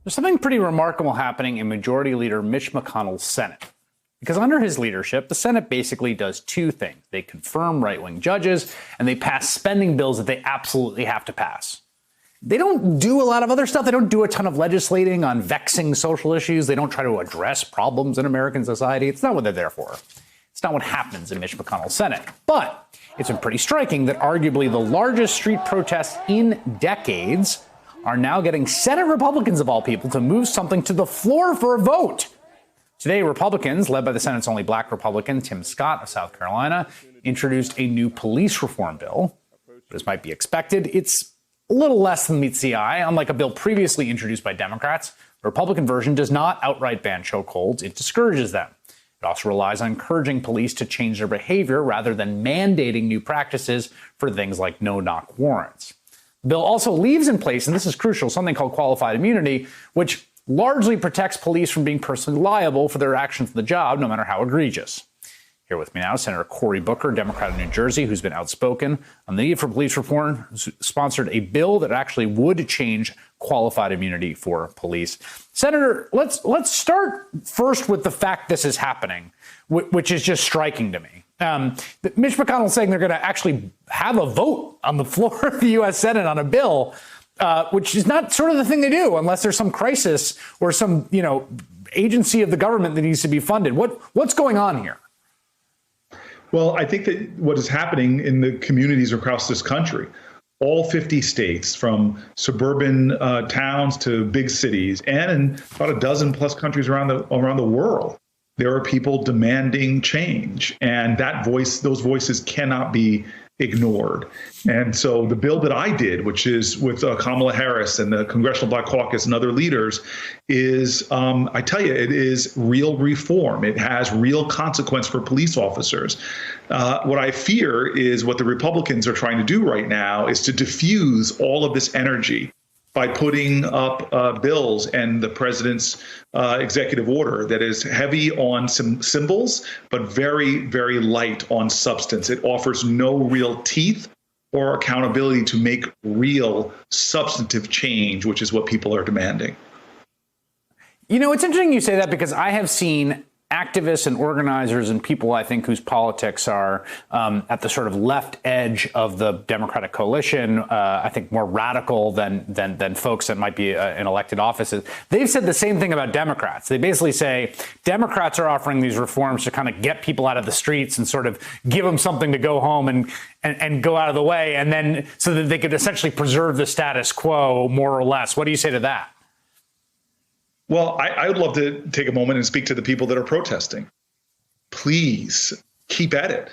There's something pretty remarkable happening in Majority Leader Mitch McConnell's Senate. Because under his leadership, the Senate basically does two things. They confirm right-wing judges, and they pass spending bills that they absolutely have to pass. They don't do a lot of other stuff. They don't do a ton of legislating on vexing social issues. They don't try to address problems in American society. It's not what they're there for. It's not what happens in Mitch McConnell's Senate. But it's been pretty striking that arguably the largest street protests in decades are now getting Senate Republicans, of all people, to move something to the floor for a vote. Today, Republicans, led by the Senate's only black Republican, Tim Scott of South Carolina, introduced a new police reform bill. But as might be expected, it's a little less than meets the eye. Unlike a bill previously introduced by Democrats, the Republican version does not outright ban chokeholds. It discourages them. It also relies on encouraging police to change their behavior rather than mandating new practices for things like no-knock warrants. The bill also leaves in place, and this is crucial, something called qualified immunity, which largely protects police from being personally liable for their actions in the job, no matter how egregious. Here with me now, Senator Cory Booker, Democrat of New Jersey, who's been outspoken on the need for police reform, sponsored a bill that actually would change qualified immunity for police. Senator, let's start first with the fact this is happening, which is just striking to me. Mitch McConnell saying they're going to actually have a vote on the floor of the U.S. Senate on a bill, which is not sort of the thing they do unless there's some crisis or some, agency of the government that needs to be funded. What's going on here? Well, I think that what is happening in the communities across this country, all 50 states, from suburban towns to big cities, and in about a dozen plus countries around the world, there are people demanding change, and those voices cannot be ignored. And so the bill that I did, which is with Kamala Harris and the Congressional Black Caucus and other leaders, is, I tell you, it is real reform. It has real consequence for police officers. What I fear is what the Republicans are trying to do right now is to diffuse all of this energy by putting up bills and the president's executive order that is heavy on some symbols, but very, very light on substance. It offers no real teeth or accountability to make real substantive change, which is what people are demanding. It's interesting you say that, because I have seen activists and organizers and people, I think, whose politics are at the sort of left edge of the Democratic coalition, I think more radical than folks that might be in elected offices. They've said the same thing about Democrats. They basically say Democrats are offering these reforms to kind of get people out of the streets and sort of give them something to go home and go out of the way, and then so that they could essentially preserve the status quo, more or less. What do you say to that? Well, I would love to take a moment and speak to the people that are protesting. Please keep at it.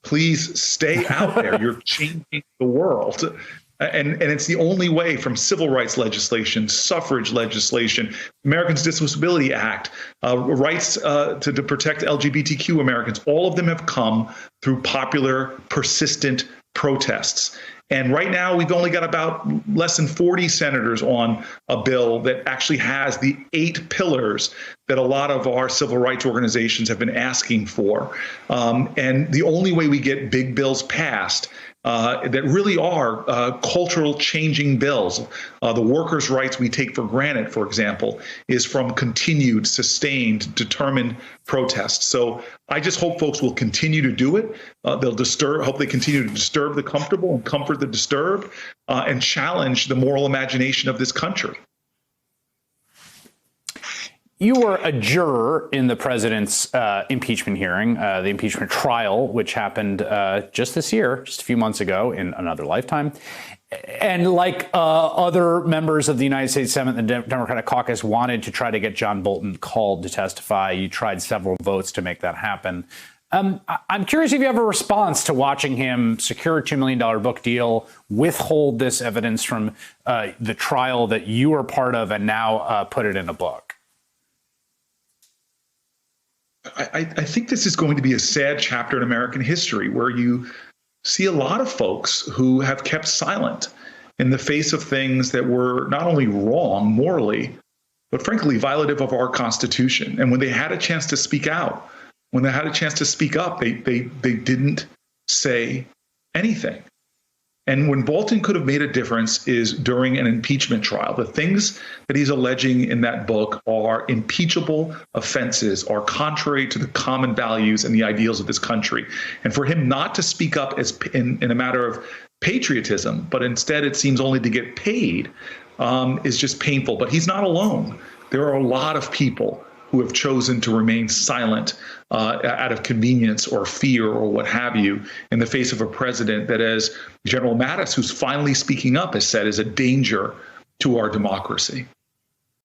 Please stay out there. You're changing the world. And it's the only way, from civil rights legislation, suffrage legislation, Americans with Disability Act, rights to protect LGBTQ Americans. All of them have come through popular, persistent protests. And right now, we've only got about less than 40 senators on a bill that actually has the 8 pillars that a lot of our civil rights organizations have been asking for. And the only way we get big bills passed that really are cultural changing bills, the workers' rights we take for granted, for example, is from continued, sustained, determined protests. So I just hope folks will continue to do it. Hope they continue to disturb the comfortable and comfort the disturbed, and challenge the moral imagination of this country. You were a juror in the president's impeachment hearing, the impeachment trial, which happened just this year, just a few months ago, in another lifetime. And like other members of the United States Senate, the Democratic caucus wanted to try to get John Bolton called to testify. You tried several votes to make that happen. I'm curious if you have a response to watching him secure a $2 million book deal, withhold this evidence from the trial that you were part of, and now put it in a book. I think this is going to be a sad chapter in American history, where you see a lot of folks who have kept silent in the face of things that were not only wrong morally, but frankly violative of our Constitution. And when they had a chance to speak out, when they had a chance to speak up, they didn't say anything. And when Bolton could have made a difference is during an impeachment trial. The things that he's alleging in that book are impeachable offenses, are contrary to the common values and the ideals of this country. And for him not to speak up as in a matter of patriotism, but instead it seems only to get paid, is just painful. But he's not alone. There are a lot of people who have chosen to remain silent out of convenience or fear or what have you in the face of a president that, as General Mattis, who's finally speaking up, has said is a danger to our democracy.